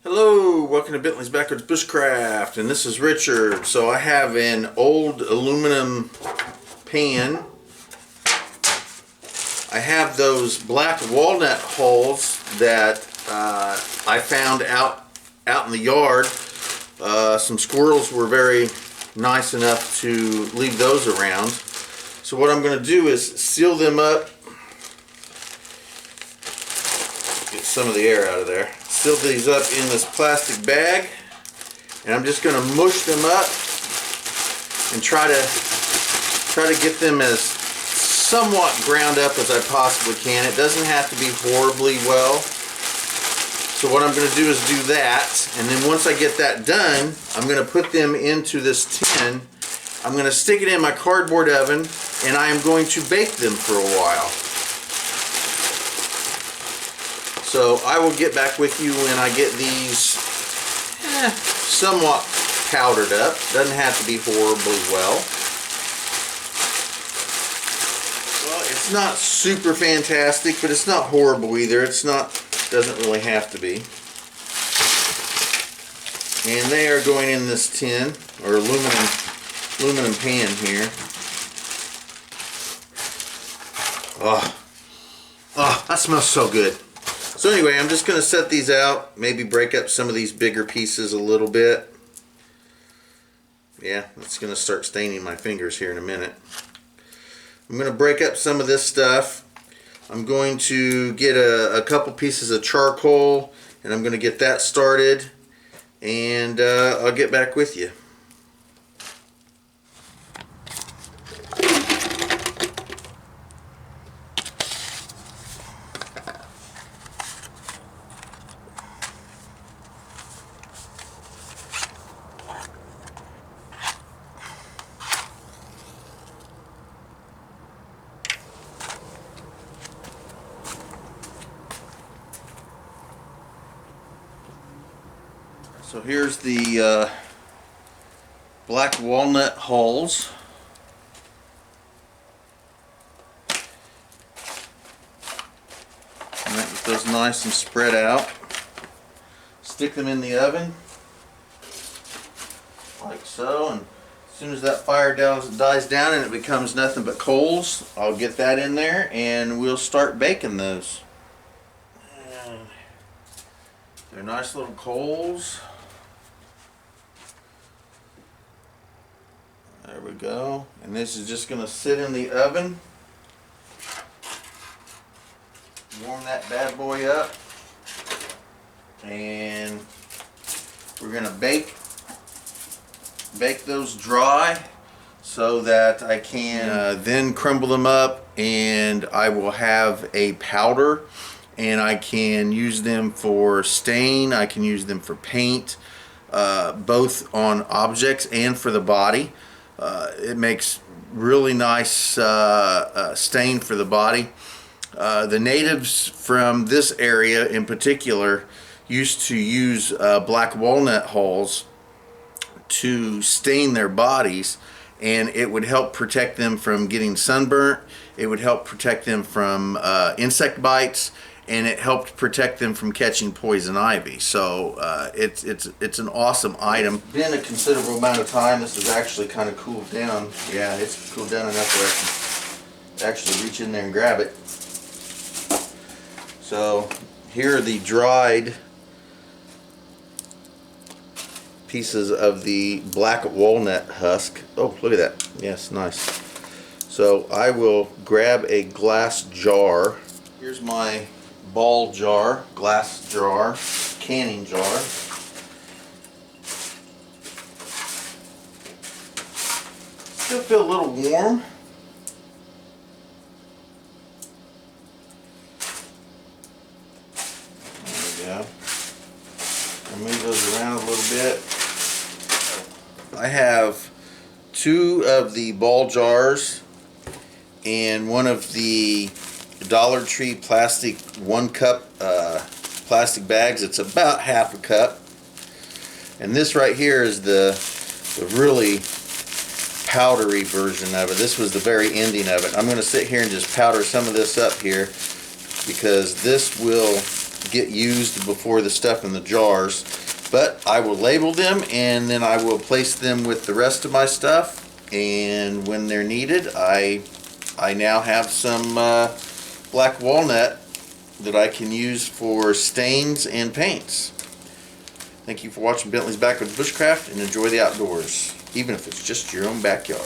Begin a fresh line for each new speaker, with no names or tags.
Hello, welcome to Bentley's Backwards Bushcraft, and this is Richard. So I have an old aluminum pan. I have those black walnut hulls that I found out in the yard. Some squirrels were very nice enough to leave those around. So what I'm going to do is seal them up. Get some of the air out of there. Seal these up in this plastic bag, and I'm just going to mush them up and try to get them as somewhat ground up as I possibly can. It doesn't have to be horribly well. So what I'm going to do is do that, and then once I get that done, I'm going to put them into this tin. I'm going to stick it in my cardboard oven, and I am going to bake them for a while. So I will get back with you when I get these somewhat powdered up. Doesn't have to be horribly well. Well, it's not super fantastic, but it's not horrible either. Doesn't really have to be. And they are going in this tin or aluminum pan here. Oh, that smells so good. So anyway, I'm just going to set these out, maybe break up some of these bigger pieces a little bit. Yeah, it's going to start staining my fingers here in a minute. I'm going to break up some of this stuff. I'm going to get a couple pieces of charcoal, and I'm going to get that started, and I'll get back with you. So here's the black walnut hulls. And that get those nice and spread out. Stick them in the oven like so, and as soon as that fire dies down and it becomes nothing but coals, I'll get that in there and we'll start baking those. And they're nice little coals. There we go. And this is just going to sit in the oven. Warm that bad boy up. And we're going to bake those dry so that I can then crumble them up, and I will have a powder, and I can use them for stain. I can use them for paint, both on objects and for the body. It makes really nice stain for the body. The natives from this area in particular used to use black walnut hulls to stain their bodies, and it would help protect them from getting sunburnt. It would help protect them from insect bites, and it helped protect them from catching poison ivy. So it's an awesome item. It's been a considerable amount of time. This has actually kind of cooled down. Yeah, it's cooled down enough where I can actually reach in there and grab it. So here are the dried pieces of the black walnut husk. Oh, look at that. Yes, nice. So I will grab a glass jar. Here's my ball jar, glass jar, canning jar. Still feel a little warm. There we go. I'll move those around a little bit. I have two of the ball jars and one of the Dollar Tree plastic 1 cup plastic bags. It's about half a cup, and this right here is the really powdery version of it. This was the very ending of it. I'm going to sit here and just powder some of this up here, because this will get used before the stuff in the jars. But I will label them, and then I will place them with the rest of my stuff. And when they're needed, I now have some black walnut that I can use for stains and paints. Thank you for watching Bentley's Backwoods Bushcraft, and enjoy the outdoors, even if it's just your own backyard.